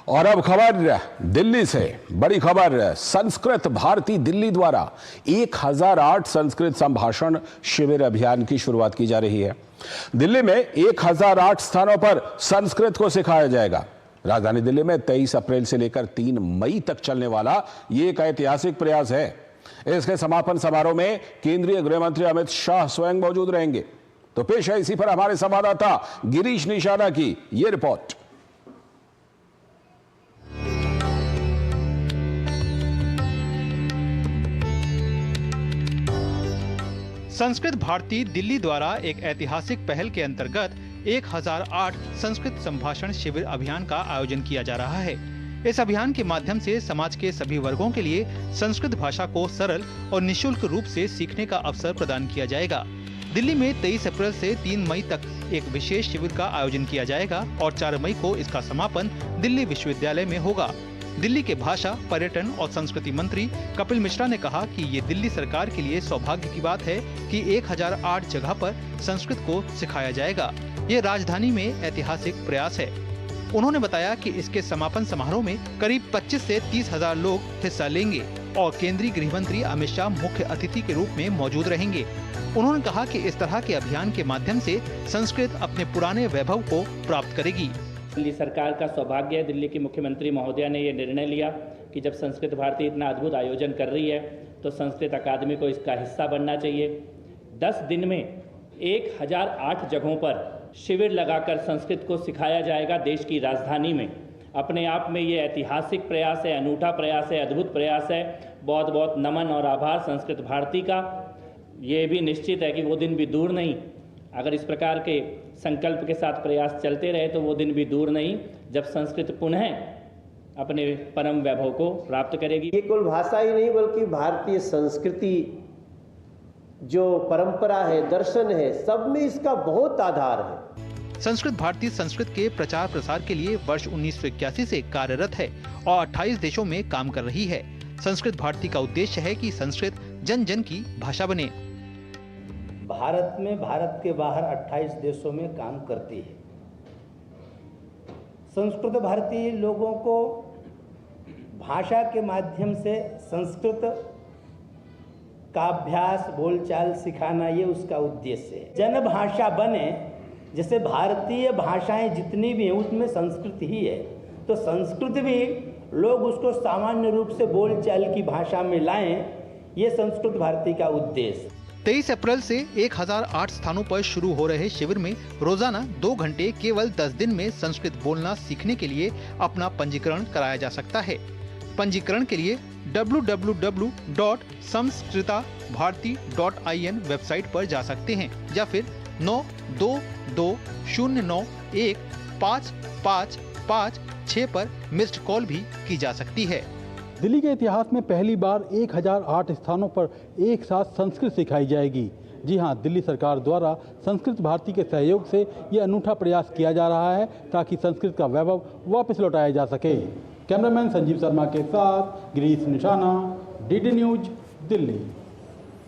और अब खबर दिल्ली से, बड़ी खबर। संस्कृत भारती दिल्ली द्वारा 1008 संस्कृत संभाषण शिविर अभियान की शुरुआत की जा रही है। दिल्ली में 1008 स्थानों पर संस्कृत को सिखाया जाएगा। राजधानी दिल्ली में 23 अप्रैल से लेकर 3 मई तक चलने वाला ये एक ऐतिहासिक प्रयास है। इसके समापन समारोह में केंद्रीय गृह मंत्री अमित शाह स्वयं मौजूद रहेंगे। तो पेश है इसी पर हमारे संवाददाता गिरीश निशाना की यह रिपोर्ट। संस्कृत भारती दिल्ली द्वारा एक ऐतिहासिक पहल के अंतर्गत 1008 संस्कृत संभाषण शिविर अभियान का आयोजन किया जा रहा है। इस अभियान के माध्यम से समाज के सभी वर्गों के लिए संस्कृत भाषा को सरल और निःशुल्क रूप से सीखने का अवसर प्रदान किया जाएगा। दिल्ली में 23 अप्रैल से 3 मई तक एक विशेष शिविर का आयोजन किया जाएगा और 4 मई को इसका समापन दिल्ली विश्वविद्यालय में होगा। दिल्ली के भाषा, पर्यटन और संस्कृति मंत्री कपिल मिश्रा ने कहा कि ये दिल्ली सरकार के लिए सौभाग्य की बात है कि 1008 जगह पर संस्कृत को सिखाया जाएगा। ये राजधानी में ऐतिहासिक प्रयास है। उन्होंने बताया कि इसके समापन समारोह में करीब 25 से 30 हजार लोग हिस्सा लेंगे और केंद्रीय गृह मंत्री अमित शाह मुख्य अतिथि के रूप में मौजूद रहेंगे। उन्होंने कहा कि इस तरह के अभियान के माध्यम से संस्कृत अपने पुराने वैभव को प्राप्त करेगी। दिल्ली सरकार का सौभाग्य है, दिल्ली की मुख्यमंत्री महोदया ने ये निर्णय लिया कि जब संस्कृत भारती इतना अद्भुत आयोजन कर रही है तो संस्कृत अकादमी को इसका हिस्सा बनना चाहिए। 10 दिन में 1008 जगहों पर शिविर लगाकर संस्कृत को सिखाया जाएगा देश की राजधानी में। अपने आप में ये ऐतिहासिक प्रयास है, अनूठा प्रयास है, अद्भुत प्रयास है। बहुत बहुत नमन और आभार संस्कृत भारती का। ये भी निश्चित है कि वो दिन भी दूर नहीं, अगर इस प्रकार के संकल्प के साथ प्रयास चलते रहे तो वो दिन भी दूर नहीं जब संस्कृत पुनः अपने परम वैभव को प्राप्त करेगी। ये केवल भाषा ही नहीं बल्कि भारतीय संस्कृति जो परंपरा है, दर्शन है, सब में इसका बहुत आधार है। संस्कृत भारती संस्कृत के प्रचार प्रसार के लिए वर्ष 1981 से कार्यरत है और 28 देशों में काम कर रही है। संस्कृत भारती का उद्देश्य है कि संस्कृत जन जन की भाषा बने। भारत में, भारत के बाहर 28 देशों में काम करती है। संस्कृत भारती लोगों को भाषा के माध्यम से संस्कृत का अभ्यास, बोलचाल सिखाना, ये उसका उद्देश्य है। जन भाषा बने, जैसे भारतीय भाषाएं जितनी भी हैं उसमें संस्कृत ही है, तो संस्कृत भी लोग उसको सामान्य रूप से बोलचाल की भाषा में लाएं, ये संस्कृत भारती का उद्देश्य। 23 अप्रैल से 1008 स्थानों पर शुरू हो रहे शिविर में रोजाना 2 घंटे केवल 10 दिन में संस्कृत बोलना सीखने के लिए अपना पंजीकरण कराया जा सकता है। पंजीकरण के लिए www.samskritabharati.in वेबसाइट पर जा सकते हैं या फिर 9220915556 पर मिस्ड कॉल भी की जा सकती है। दिल्ली के इतिहास में पहली बार 1008 स्थानों पर एक साथ संस्कृत सिखाई जाएगी। जी हां, दिल्ली सरकार द्वारा संस्कृत भारती के सहयोग से ये अनूठा प्रयास किया जा रहा है ताकि संस्कृत का वैभव वापस लौटाया जा सके। कैमरामैन संजीव शर्मा के साथ गिरीश निशाना, DD न्यूज, दिल्ली।